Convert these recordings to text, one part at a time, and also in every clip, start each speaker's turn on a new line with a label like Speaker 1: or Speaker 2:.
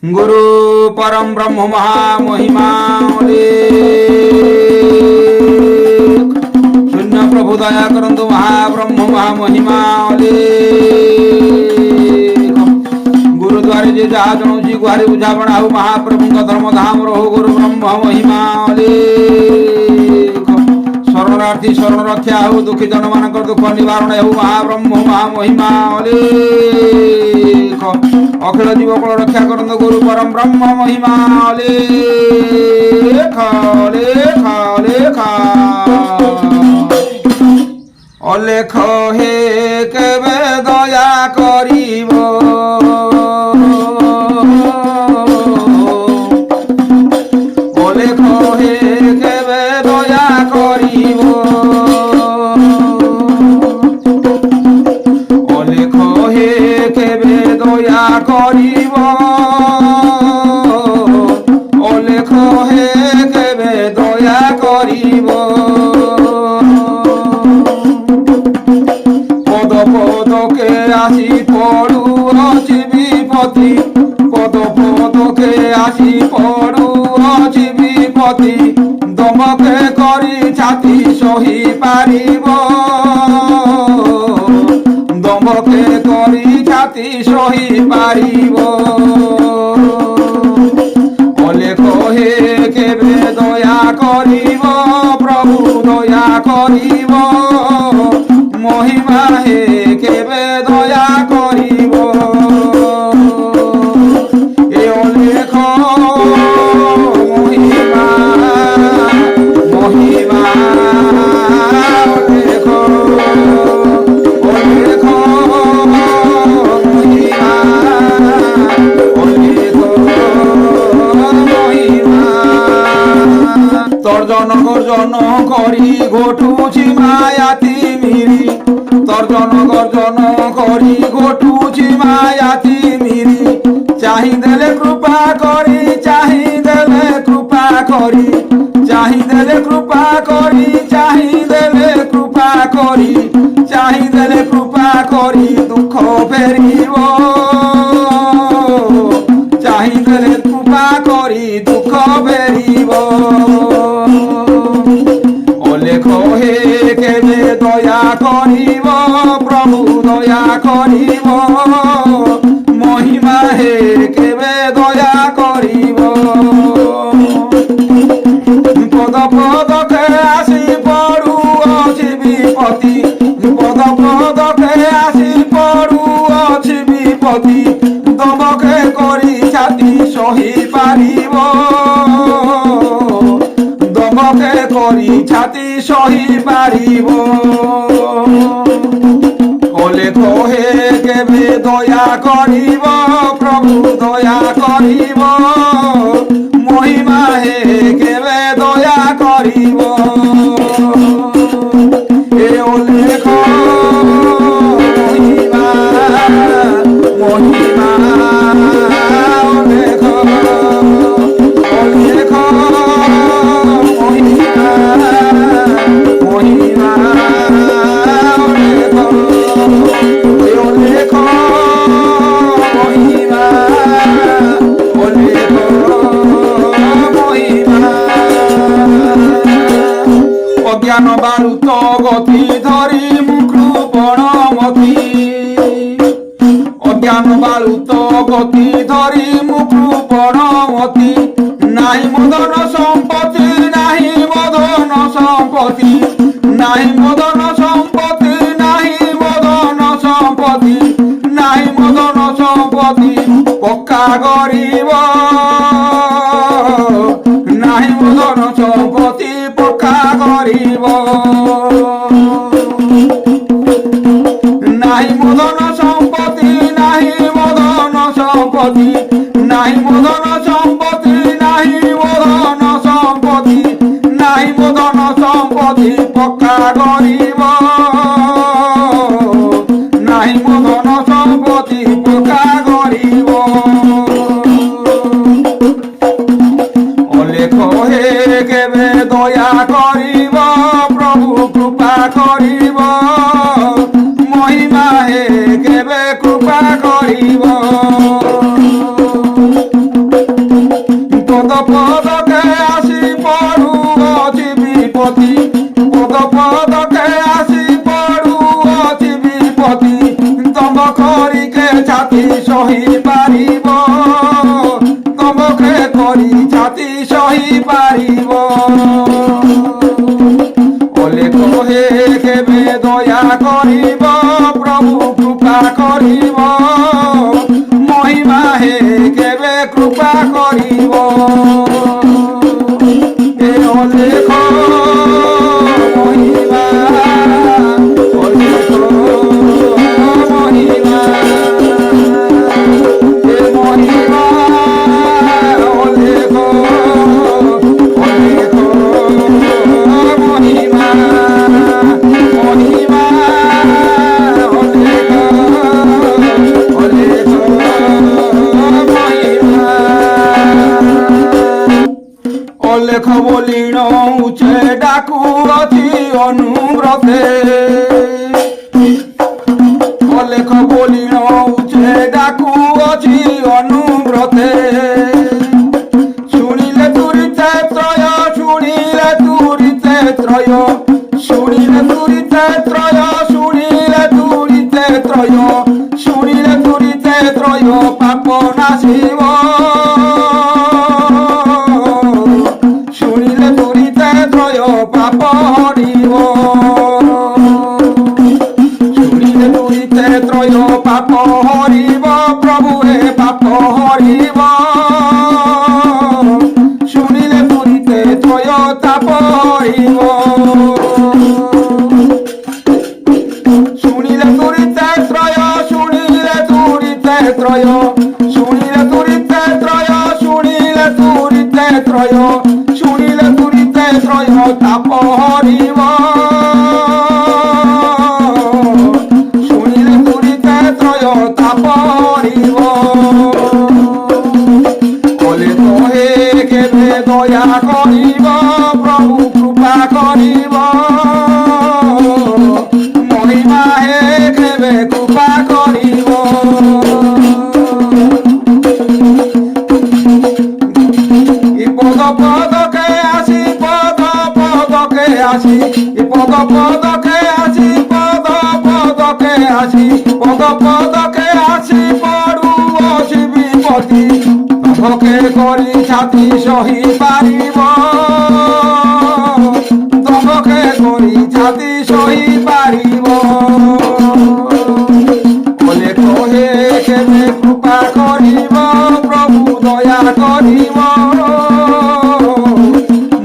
Speaker 1: गुरु परम ब्रह्म महामहिमा शून्य प्रभु दया करंतु महाब्रह्म महामहिमा गुरुद्वारे जे जहा जणुची गुहारी बुझापण आउ महाप्रभु धर्म धाम रहो गुरु ब्रह्म महिमा शरणार्थी शरण रक्षा हो दुखी जन मान दुख निवारण हो महाब्रह्म महामहिमा अखिल जीवकुल रक्षा करंतु गुरु परम ब्रह्म महिमा अलेख हे केबे दया करिब अलेख हे केबे दया करिब अलेख हे केबे दया करिब अलेख हे केबे दया करिब पद पदके आसी पड़ुअछि विपत्ति पद पदके आसी पड़ुअछि विपत्ति दमके करी छाती सही पारिब दमके करी छाती सही पारिब अलेख हे केबे दया करिब प्रभु दया करिब महिमा हे केबे दया करिब ए अलेख महिमा महिमा अलेख अलेख महिमा अलेख महिमा तर्जन गर्जन करी घटुछि मायाती मिरी तर्जन गर्जन करी घटुछि मायाती मिरी चाहिदेले कृपा करी चाहिदेले कृपा करी चाहिदेले कृपा करी चाहिदेले कृपा करी चाहिदेले कृपा करी दुख फेरिब चाहिदेले कृपा करी दुख फेरिब अलेख हे केबे दया करिब प्रभु दया करिब महिमा हे केबे दया करिब पद पदके आसी पड़ुअछि विपत्ति पद पदके आसी पड़ुअछि विपत्ति दमके करी छाती सही पारिब दमके करी छाती सही पारिब अलेख हे केबे दया करिब प्रभु दया करिब महिमा हे केबे दया करिब ए अलेख महिमा महिमा अलेख अलेख महिमा महिमा अलेख अलेख महिमा अलेख महिमा अज्ञान बारुत गति धरी मुकृपण मती अज्ञान बारुत गति धरी मुकृपण मती नाही मदन संपत्ति नाही मदन संपत्ति नाही मदन संपत्ति नाही मदन संपत्ति नाही मदन संपत्ति पक्का गरीब नाही मदन संपत्ति पक्का गरीब नाही मदन संपत्ति नाही मदन संपत्ति नाही मदन संपत्ति नाही मदन संपत्ति नाही मदन संपत्ति पक्का गरीब नाही मदन संपत्ति पक्का गरीब अलेख हे केबे दया करिब प्रभु कृपा करिब महिमा हे केबे कृपा करिब সহি পারিব তমকে করি ছাতি সহি পারিব অলেখ হে কেবে দয়া করিব প্রভু কৃপা করিব মহিমা হে কেবে কৃপা করিব এ অলেখ মহিমা অলেখ মহিমা এ মহিমা অলেখ অলেখ মহিমা মহিমা অলেখ অলেখ মহিমা অলেখ বলিণ উচে ডাকু অতি অনুব্রতে অলেখ বলিণ উচে ডাকু অতি অনুব্রতে শুনিলে তুরিতে ত্রয় শুনিলে তুরিতে ত্রয় শুনিলে তুরিতে ত্রয় শুনিলে তুরিতে ত্রয় শুনিলে তুরিতে ত্রয় পাপ নাশিব শুনিলে তুরিতে ত্রয় পাপ হরিব শুনিলে তুরিতে ত্রয় পাপ হরিব প্রভু হে পাপ হরিব শুনিলে তুরিতে ত্রয় তাপ হরিব শুনিলে তুরিতে ত্রয় শুনিলে তুরিতে ত্রয় শুনিলে তুরিতে ত্রয় শুনিলে তুরিতে ত্রয় শুনিলে তুরিতে ত্রয় তাপ হরিব শুনিলে তুরিতে ত্রয় তাপ হরিব বলে তো হে কেবে দয়া করিব প্রভু কৃপা করিব মহিমা হে কেবে কৃপা করিব পদ পদকে আসি পদ পদকে আসি পদ পদকে আসি পদ পদকে আসি পদ পদকে আসি পড়ু অছি বিপতি তমকে করি ছাতি সহি পারিব তমকে করি ছাতি সহি পারিব বলে কহে কেবে কৃপা করিব প্রভু দয়া করিব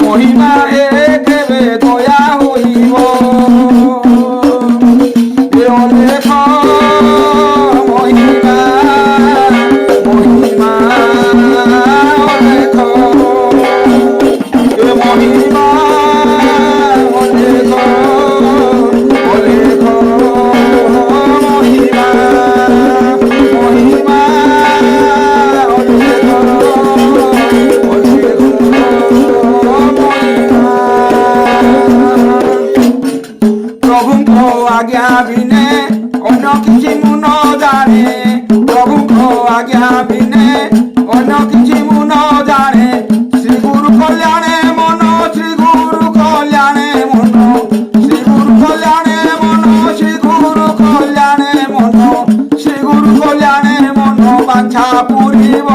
Speaker 1: মহিমা হে কেবে দয়া হইব এ অলেখ মহিমা মহিমা অলেখ এ মহিমা অলেখ অলেখ মহিমা মহিমা অলেখ অলেখ প্রভুଙ୍କ ଆଜ୍ଞା ବିନେ ଅନ୍ୟ କିଛି ମୁଁ ନ ଜାଣେ ପ୍ରଭୁଙ୍କ ଆଜ୍ଞା ବିନେ ଅନ୍ୟ କିଛି ମୁଁ ନ ଜାଣେ ଶ୍ରୀ ଗୁରୁ କଲ୍ୟାଣେ ମନ ଶ୍ରୀ ଗୁରୁ କଲ୍ୟାଣେ ମନ ଶ୍ରୀ ଗୁରୁ କଲ୍ୟାଣେ ମନ ଶ୍ରୀ ଗୁରୁ କଲ୍ୟାଣେ ମନ ଶ୍ରୀ ଗୁରୁ କଲ୍ୟାଣେ ମନ ବାଞ୍ଛା ପୁରିବ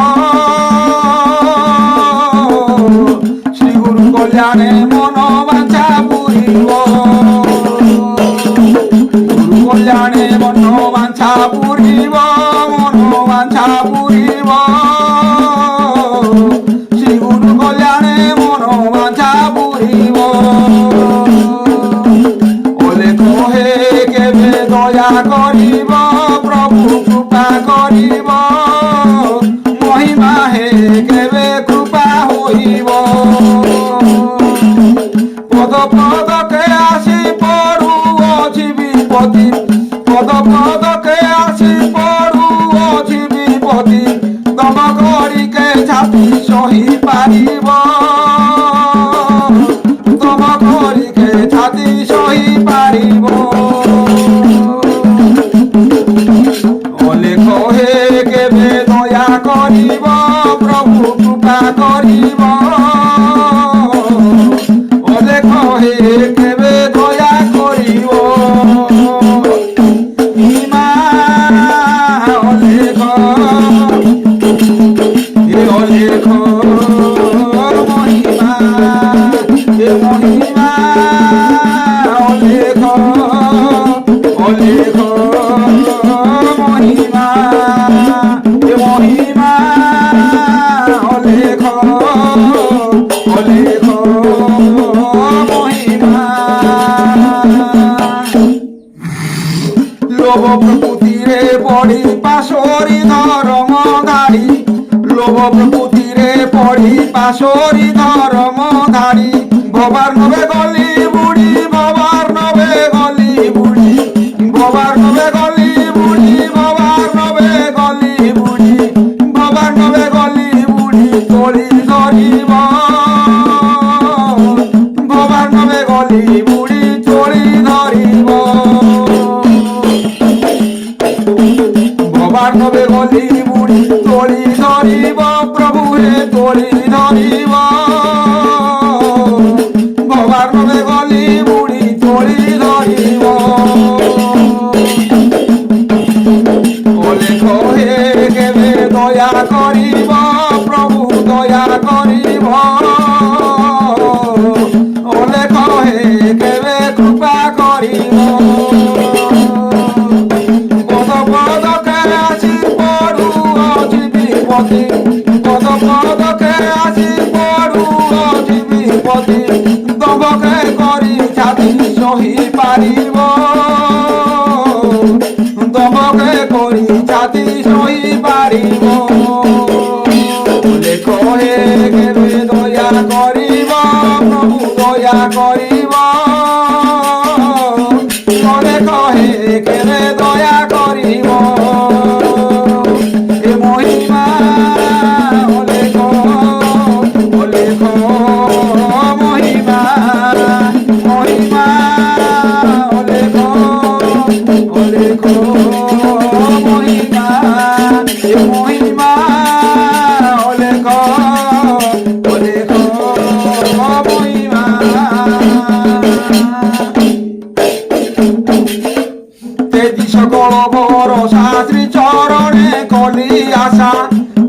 Speaker 1: শ্রী গুরু কল্যাণে মন বাঞ্ছা পুরিব গুরু কল্যাণে মন বাঞ্ছা পুরিব মন বাঞ্ছা পুরিব শ্রী গুরু কল্যাণে মন বাঞ্ছা পুরিব অলেখ হে কেবে দয়া করিব প্রভু কৃপা করিব মহিমা হে কেবে কৃপা হইব পদ পদকে আসি পড়ু অছি বিপতি পদ পদকে আসি পড়ু অছি বিপতি তম করিকে ছাতি সহি পারিব তম করিকে ছাতি সহি পারিব অলেখ হে কেবে দয়া করিব প্রভু কৃপা করিব অলেখ হে কেবে দয়া করিব মহিমা অলেখ ধারী লোভ প্রকৃতিরে পড়ি পাশরি ধর্ম ধারী ভবার নবে গলি বুড়ি ভবার নবে গলি বুড়ি ভবার নবে গলি বুড়ি ভবার নবে গলি বুড়ি ভবার নবে গলি বুড়ি তলি ধরিব ভবার নবে গলি বুড়ি তলি ধরিব ভবার নবে গলি বুড়ি তলি ধরিব প্রভু হে তলি ধরিব ভবার নবে গলি বুড়ি তলি ধরিব অলেখ হে কেবে দয়া করিব প্রভু দয়া করিব অলেখ হে কেবে কৃপা করিব পদ পদকে আসি পড়ু অজি বিপতি পদ পদকে আসি পড়ু অজি বিপতি দবকে করি ছাতি সহি পারিব দবকে করি ছাতি সহি পারিব লেখ হে কেবে দয়া করিব প্রভু দয়া করিব লেখ হে কেবে দয়া করিব এ মহিমা লেখ লেখ মহিমা মহিমা লেখ লেখ মহিমা এ মহিমা লেখ লেখ মহিমা তেজি সকল ভরসা শ্রী চরণে কলি আশা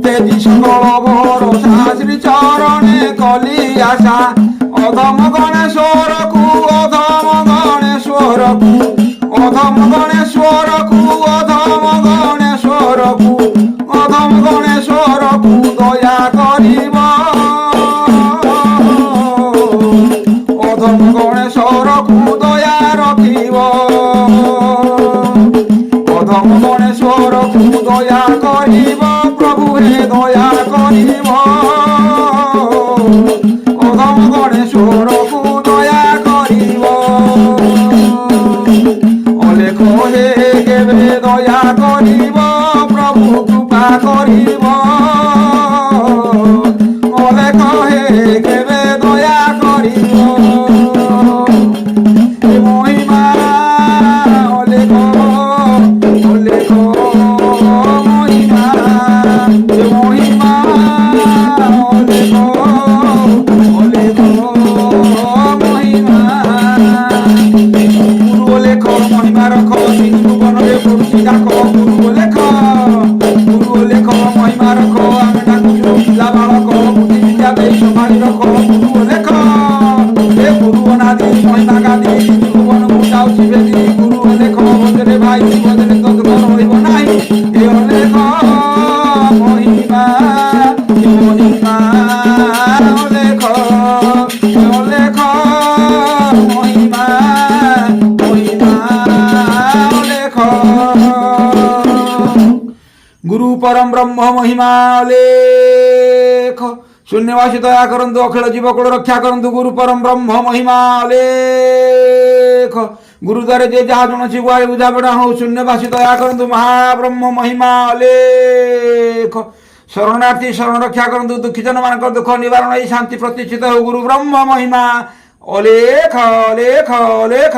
Speaker 1: তেজি সকল ভরসা শ্রী চরণে কলি আশা অধম গণেশ্বরকু অধম গণেশ্বরকু অধম গণেশ্বরকু অধম গণেশ্বরকু অধম গণেশ্বরকু দয়া করিব অধম গণেশ্বরকু দয়া রখিব অধম গণেশ্বরকু দয়া করিব প্রভু হে দয়া করিব অধম গণেশ্বরকু দয়া করিব অলেখ হে কেবে দয়া করিব প্রভু কৃপা করিব অলেখ হে কেবে দয়া করিব মহিমা অলেখ অলেখ মহিমা মহিমা অলেখ অলেখ মহিমা গুরু লেখ মহিমা রখ সিন্ধু বনরে পুরুষি ডাক গুরু লেখ মহিমা রখ আমি ডাকুছু পিলা বালক বুদ্ধি বিদ্যা দেই সম্ভাଳି রখ গুরু লেখ হে গুরু অনাদি মহিমা গাদি ভুবন যাଉଛି বেদি গুরু লেখ বদলে ভাই বদলে তৎপর হইব নাই হে লেখ মহিমা মহিমা লেখ লেখ মহিমা মহিমা লেখ গুরু পরম ব্রহ্ম মহিমা লেখ শূন্যবাসী দয়া করন্তু অখিল জীবকুল রক্ষা করন্তু গুরু পরম ব্রহ্ম মহিমা লেখ গুরুদ্বারে যে যাহা জনছি গুয়ারে বুঝাপড়া হও শূন্যবাসী দয়া করন্তু মহাব্রহ্ম মহিমা লেখ শরণার্থী শরণ রক্ষা করন্তু দুঃখীজন মানকর দুঃখ নিবারণ এই শান্তি প্রতিষ্ঠিত হও গুরু ব্রহ্ম মহিমা অলেখ লেখ লেখ